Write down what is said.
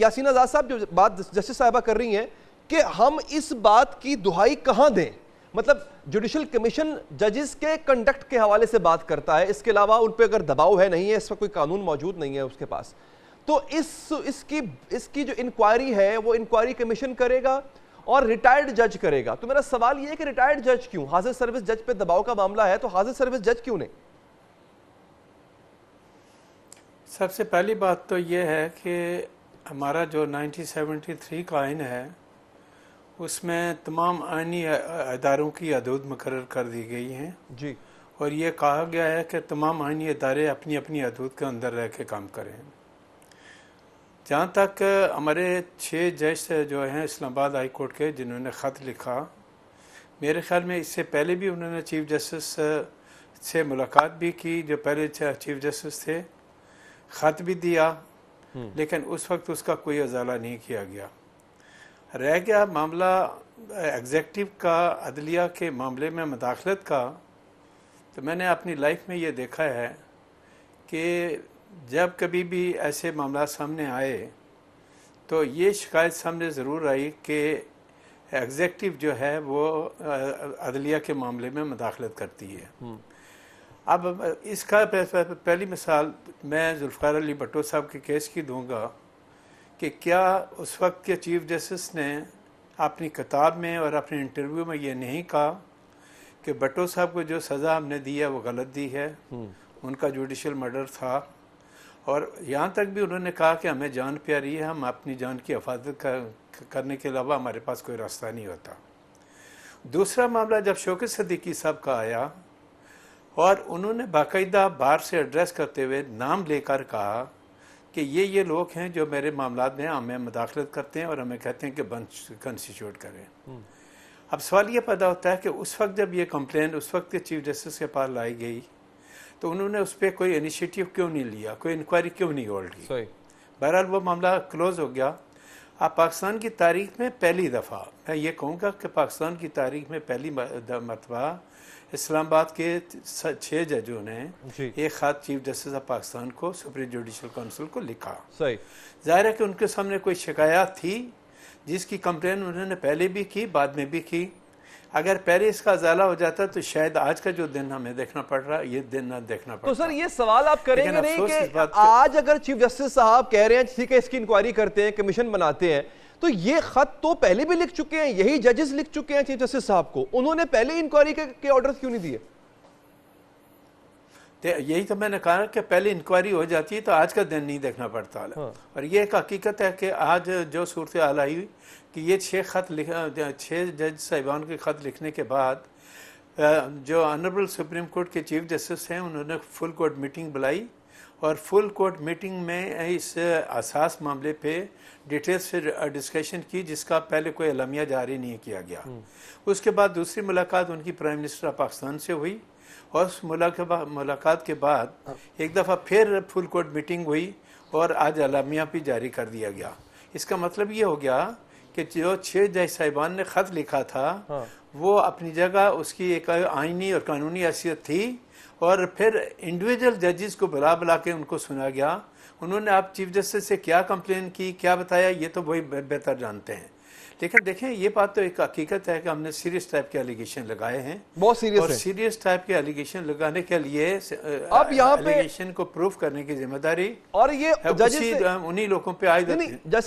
यासीन आज़ाद साहब जो बात जस्टिस साहिबा कर रही हैं कि हम इस बात की दुहाई कहाँ दें, मतलब जुडिशल कमीशन जजेस के कंडक्ट के हवाले से बात करता है, इसके अलावा उन पर अगर दबाव है नहीं है, इस पर कोई कानून मौजूद नहीं है उसके पास, तो इसकी जो इंक्वायरी है वो इंक्वायरी कमीशन करेगा और रिटायर्ड जज करेगा। तो मेरा सवाल ये है कि रिटायर्ड जज क्यों? हाजिर सर्विस जज पे दबाव का मामला है तो हाजिर सर्विस जज क्यों नहीं? सबसे पहली बात तो ये है कि हमारा जो 1973 का आइन है उसमें तमाम आइनी अदारों की हदूद मुकर्रर कर दी गई हैं जी, और ये कहा गया है कि तमाम आइनी अदारे अपनी अपनी हदूद के अंदर रह के काम करें। जहाँ तक हमारे 6 जज जो हैं इस्लामाबाद हाई कोर्ट के जिन्होंने ख़त लिखा, मेरे ख्याल में इससे पहले भी उन्होंने चीफ जस्टिस से मुलाकात भी की, जो पहले चीफ जस्टिस थे, ख़त भी दिया, लेकिन उस वक्त उसका कोई अजाला नहीं किया गया। रह गया मामला एग्जेक्टिव का अदलिया के मामले में मुदाखलत का, तो मैंने अपनी लाइफ में ये देखा है कि जब कभी भी ऐसे मामला सामने आए तो ये शिकायत सामने ज़रूर आई कि एग्जेक्टिव जो है वो अदलिया के मामले में मुदाखलत करती है। अब इसका पहली मिसाल मैं जुल्फ़िकार अली भुट्टो साहब के केस की दूंगा कि क्या उस वक्त के चीफ जस्टिस ने अपनी किताब में और अपने इंटरव्यू में ये नहीं कहा कि भुट्टो साहब को जो सज़ा हमने दी है वो गलत दी है, उनका जुडिशल मर्डर था, और यहाँ तक भी उन्होंने कहा कि हमें जान प्यारी है, हम अपनी जान की हिफाजत करने के अलावा हमारे पास कोई रास्ता नहीं होता। दूसरा मामला जब शौकत सिद्दीकी साहब का आया और उन्होंने बाकायदा बार से एड्रेस करते हुए नाम लेकर कहा कि ये लोग हैं जो मेरे मामलात में हमें मुदाखलत करते हैं और हमें कहते हैं कि बंद कंस्टिट्यूट करें। अब सवाल ये पैदा होता है कि उस वक्त जब ये कंप्लेन उस वक्त के चीफ जस्टिस के पास लाई गई तो उन्होंने उस पर कोई इनिशिएटिव क्यों नहीं लिया, कोई इंक्वायरी क्यों नहीं होल्ड की? बहरहाल वो मामला क्लोज हो गया। अब पाकिस्तान की तारीख में पहली दफ़ा मैं ये कहूँगा कि पाकिस्तान की तारीख में पहली मरतबा इस्लामाबाद के 6 जजों ने एक ख़त चीफ जस्टिस ऑफ पाकिस्तान को सुप्रीम जुडिशल काउंसिल को लिखा। जाहिर है कि उनके सामने कोई शिकायत थी जिसकी कंप्लेन उन्होंने पहले भी की, बाद में भी की। अगर पहले इसका अजाला हो जाता तो शायद आज का जो दिन हमें देखना पड़ रहा है ये दिन ना देखना पड़ता। तो सर ये सवाल आप करेंगे नहीं कि आज अगर चीफ जस्टिस साहब कह रहे हैं ठीक है इसकी इंक्वायरी करते हैं, कमीशन बनाते हैं, तो ये खत तो पहले भी लिख चुके हैं, यही जजेस लिख चुके हैं चीफ जस्टिस साहब को, उन्होंने पहले इंक्वायरी के ऑर्डर क्यों नहीं दिए? यही तो मैंने कहा कि पहले इंक्वायरी हो जाती है तो आज का दिन नहीं देखना पड़ता। और ये एक हकीकत है कि आज जो सूरत हाल आई कि ये 6 जज साहिबान के ख़त लिखने के बाद जो ऑनरेबल सुप्रीम कोर्ट के चीफ जस्टिस हैं उन्होंने फुल कोर्ट मीटिंग बुलाई और फुल कोर्ट मीटिंग में इस असास मामले पे डिटेल्स से डिस्कशन की जिसका पहले कोई अलमिया जारी नहीं किया गया। उसके बाद दूसरी मुलाकात उनकी प्राइम मिनिस्टर ऑफ पाकिस्तान से हुई और उस मुलाकात के बाद एक दफ़ा फिर फुल कोर्ट मीटिंग हुई और आज अलमिया भी जारी कर दिया गया। इसका मतलब ये हो गया कि जो 6 जज साहिबान ने ख़त लिखा था वो अपनी जगह उसकी एक आइनी और कानूनी हैसियत थी और फिर इंडिविजुअल जजेस को बुला के उनको सुना गया। उन्होंने आप चीफ जस्टिस से क्या कंप्लेन की, क्या बताया, ये तो वही बेहतर जानते हैं। लेकिन देखें ये बात तो एक हकीकत है कि हमने सीरियस टाइप के एलिगेशन लगाए हैं, बहुत सीरियस और सीरियस टाइप के एलिगेशन लगाने के लिए अब यहाँ पे एलिगेशन को प्रूफ करने की जिम्मेदारी और ये उन्हीं लोगों पे आयद